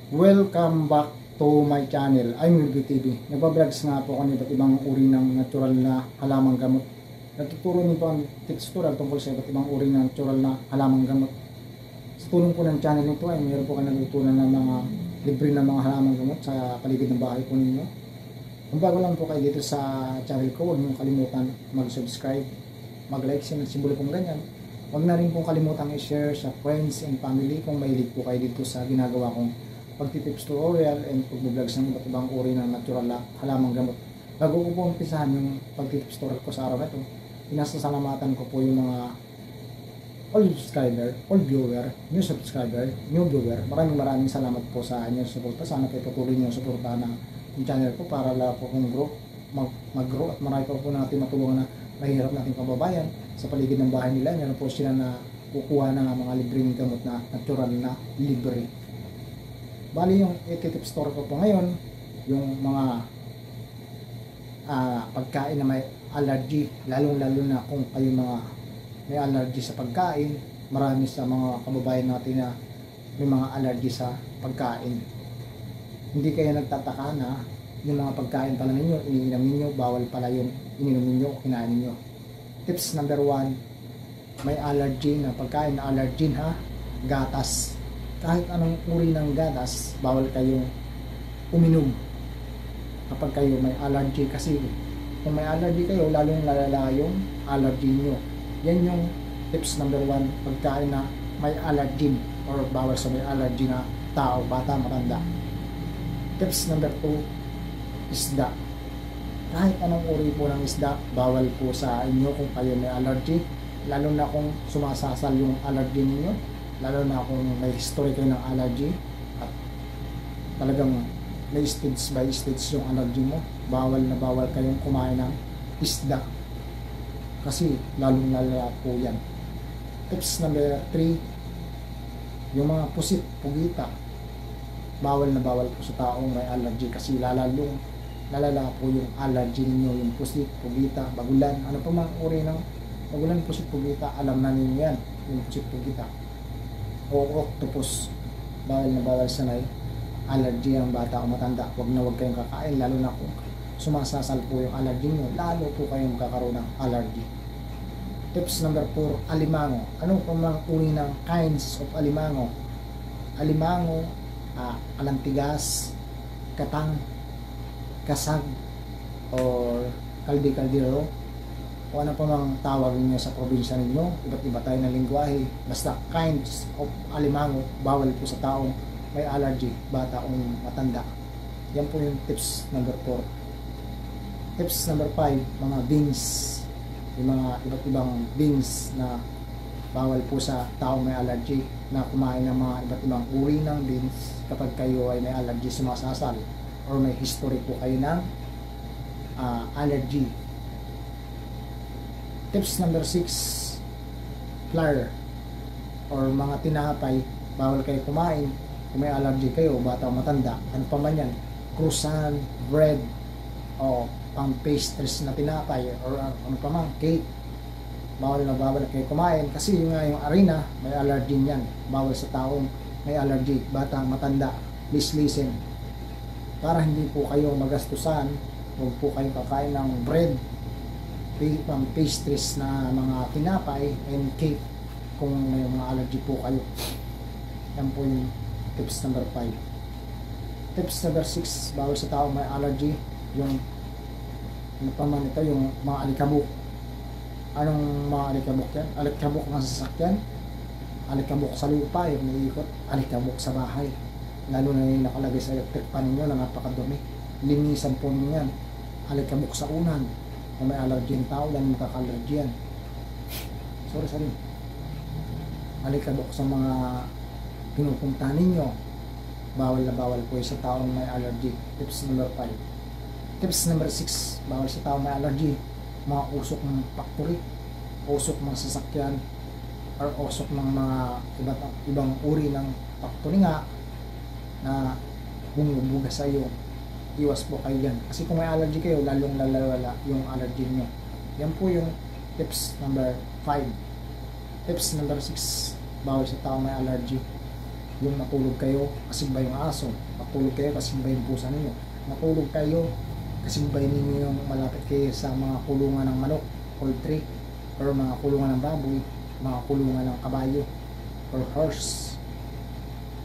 Welcome back to my channel. I'm Wilby TV. Nagbabloggs nga po ako ng iba't ibang uri ng natural na halamang gamot. Natuturo niyo po ang tips tutorial tungkol sa iba't ibang uri ng natural na halamang gamot. Sa tulong po ng channel nito ay mayroon po kayo natutunan ng mga libre na mga halamang gamot sa paligid ng bahay po ninyo. Kung bago lang po kayo dito sa channel ko, huwag niyo kalimutan mag-subscribe, mag-like sa simbolo kong ganyan. Huwag na rin pong kalimutan i-share sa friends and family kung mahilig po kayo dito sa ginagawa kong pagtitips tutorial and pag-vlogs ng iba't ibang uri ng natural na halamang gamot. Bago ko po umpisahan yung pagtitips tutorial ko sa araw na ito, pinasasalamatan ko po yung mga old subscriber, old viewer, new subscriber, new viewer. Maraming salamat po sa inyong suporta. Sana po patuloy niyo suportahan ng channel ko para la po kong mag-grow at marami pa po natin matulungan na mahirap nating kababayan sa paligid ng bahay nila. Meron po sila na kukuha ng mga libreng gamot na natural na libre. Bali yung i-tips store ko po ngayon, yung mga pagkain na may allergy, lalong-lalo na kung kayo mga may allergy sa pagkain. Marami sa mga kababayan natin na may mga allergy sa pagkain. Hindi kayo nagtataka na yung mga pagkain pala ninyo, iniinom ninyo, bawal pala yung ininom ninyo, kinain ninyo. Tips number 1, may allergy na pagkain na allergen ha, gatas. Kahit anong uri ng gatas, bawal kayong uminom kapag kayo may allergy, kasi kung may allergy kayo, lalong lalala yung allergy nyo. Yan yung tips number 1, pagkain na may allergen or bawal sa may allergy na tao, bata, matanda. Tips number 2, isda. Kahit anong uri po ng isda, bawal po sa inyo kung kayo may allergy, lalo na kung sumasasal yung allergy ninyo, lalo na kung may history kayo ng allergy at talagang may stage by stage yung allergy mo, bawal na bawal kayong kumain ng isda kasi lalong lalala po yan. Tips number 3, yung mga pusit, pugita, bawal na bawal po sa taong may allergy kasi lalala po yung allergy ninyo. Yung pusit, pugita, bagulan, ano pa mang uri ng bagulan, pusit, pugita, alam na ninyo yan. Yung pusit, pugita o octopus, bawal na bawal sa may allergy ang bata o matanda. Huwag na huwag kayong kakain, lalo na kung sumasasal po yung allergy nyo, lalo po kayong magkakaroon ng allergy. Tips number 4, alimango. Ano po mga uri ng kinds of alimango? Alimango, alantigas, katang, kasag, or kaldi-kaldero, o ano pa mang tawag niyo sa probinsya ninyo, iba't iba tayo ng lingwahe. Basta kinds of alimango, bawal po sa taong may allergy, bata o matanda. Yan po yung tips number 4. Tips number 5, mga beans. Yung mga iba't ibang beans na bawal po sa taong may allergy na kumain ng mga iba't ibang uri ng beans kapag kayo ay may allergy, sumasasal or may history po kayo ng allergy. Tips number 6, flour or mga tinapay, bawal kayo kumain kung may allergy kayo, bata o matanda. Ano pa man yan, croissant, bread, o pang pastries na tinapay, or ano pa man, cake, bawal na bawal kayo kumain kasi yung harina, may allergy yan. Bawal sa taong may allergy, bata, matanda. Please listen, para hindi po kayo magastusan, huwag po kayong kakain ng bread, pang pastries na mga tinapay and cake kung may mga allergy po kayo. Yan po yung tips number 5. Tips number 6, bawal sa tao may allergy, yung ano pa man ito, yung mga alikabok. Anong mga alikabok yan? Alikabok ng sasakyan, alikabok sa lupa, yung naiikot, alikabok sa bahay, lalo na yung nakalagay sa electric pan ninyo na napakadumi. Linisan po ninyo yan. Alikabok sa unan, kung may allergy ng tao, lang magkaka-allergy yan. Sorry. Alikabok sa mga pinupunta ninyo, bawal na bawal po sa taong may allergy. Tips number 5. Tips number 6, bawal sa taong may allergy, mga usok ng factory, usok ng sasakyan, or usok ng mga ibang uri ng factory nga na bumubuga sa iyo. Iwas po kayo yan kasi kung may allergy kayo, lalong lalala yung allergy nyo. Yan po yung tips number 5. Tips number 6, bawal sa tao may allergy, Yung matulog kayo, kasimba yung aso. Matulog kayo, kasimba yung pusa ninyo. Matulog kayo, kasimbay ninyo yung malapit kayo sa mga kulungan ng manok, poultry, or mga kulungan ng baboy, mga kulungan ng kabayo, or horse,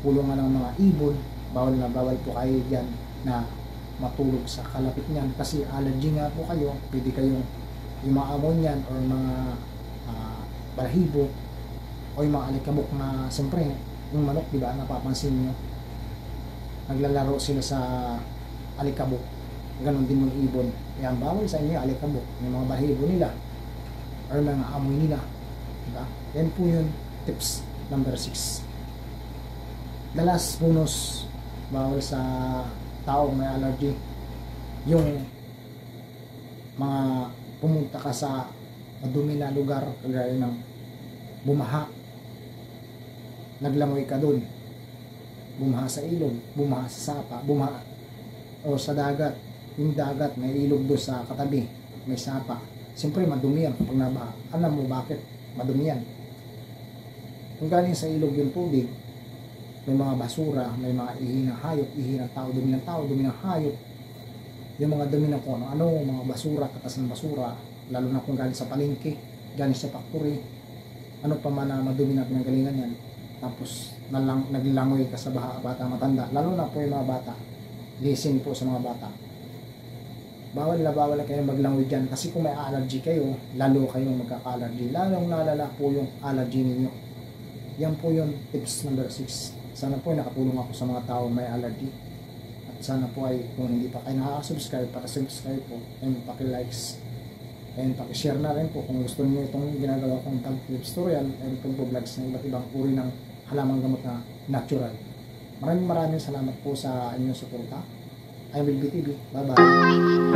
kulungan ng mga ibon. Bawal na bawal po kayo dyan na matulog sa kalapit niyan kasi allergy nga po kayo. Pwede kayong yung mga amon yan or mga balahibo o yung mga alikabok na siyempre yung manok, di ba, napapansin nyo naglalaro sila sa alikabok, ganon din yung ibon. Kaya bawal sa inyo alikabok, yung mga balahibo nila or mga amoy nila, di ba? Yan po yung tips number 6. The last bonus, bawal sa taong may allergy, yung mga pumunta ka sa madumi na lugar kagaya ng bumaha, naglangoy ka dun, bumaha sa ilog, bumaha sa sapa, bumaha o sa dagat, yung dagat may ilog doon sa katabi, may sapa, siyempre madumi yan kapag nabaha. Alam mo bakit madumi yan? Kung galing sa ilog yung tubig, may mga basura, may mga ihi ng hayop, ihi ng tao, dumi ng tao, dumi ng hayop, yung mga dumi ng kung ano, mga basura, katas ng basura, lalo na kung galing sa palengke, galing sa factory, ano pa man na madumi na pinanggalingan yan, tapos naglangoy ka sa bata matanda, lalo na po yung mga bata. Listen po sa mga bata, bawal na kayo maglangoy dyan kasi kung may allergy kayo, lalo kayong magkaka-allergy, lalong lalala po yung allergy ninyo. Yan po yung tips number 6. Sana po ay nakatulong ako sa mga tao may allergy. At sana po ay kung hindi pa kayo nakaka-subscribe, paki-subscribe po and paki-likes and paki-share na rin po kung gusto niyo itong ginagawa kong pag-clip tutorial and pag-vlogs ng iba't ibang uri ng halamang gamot na natural. Maraming salamat po sa inyong suporta. I will be TV. Bye bye.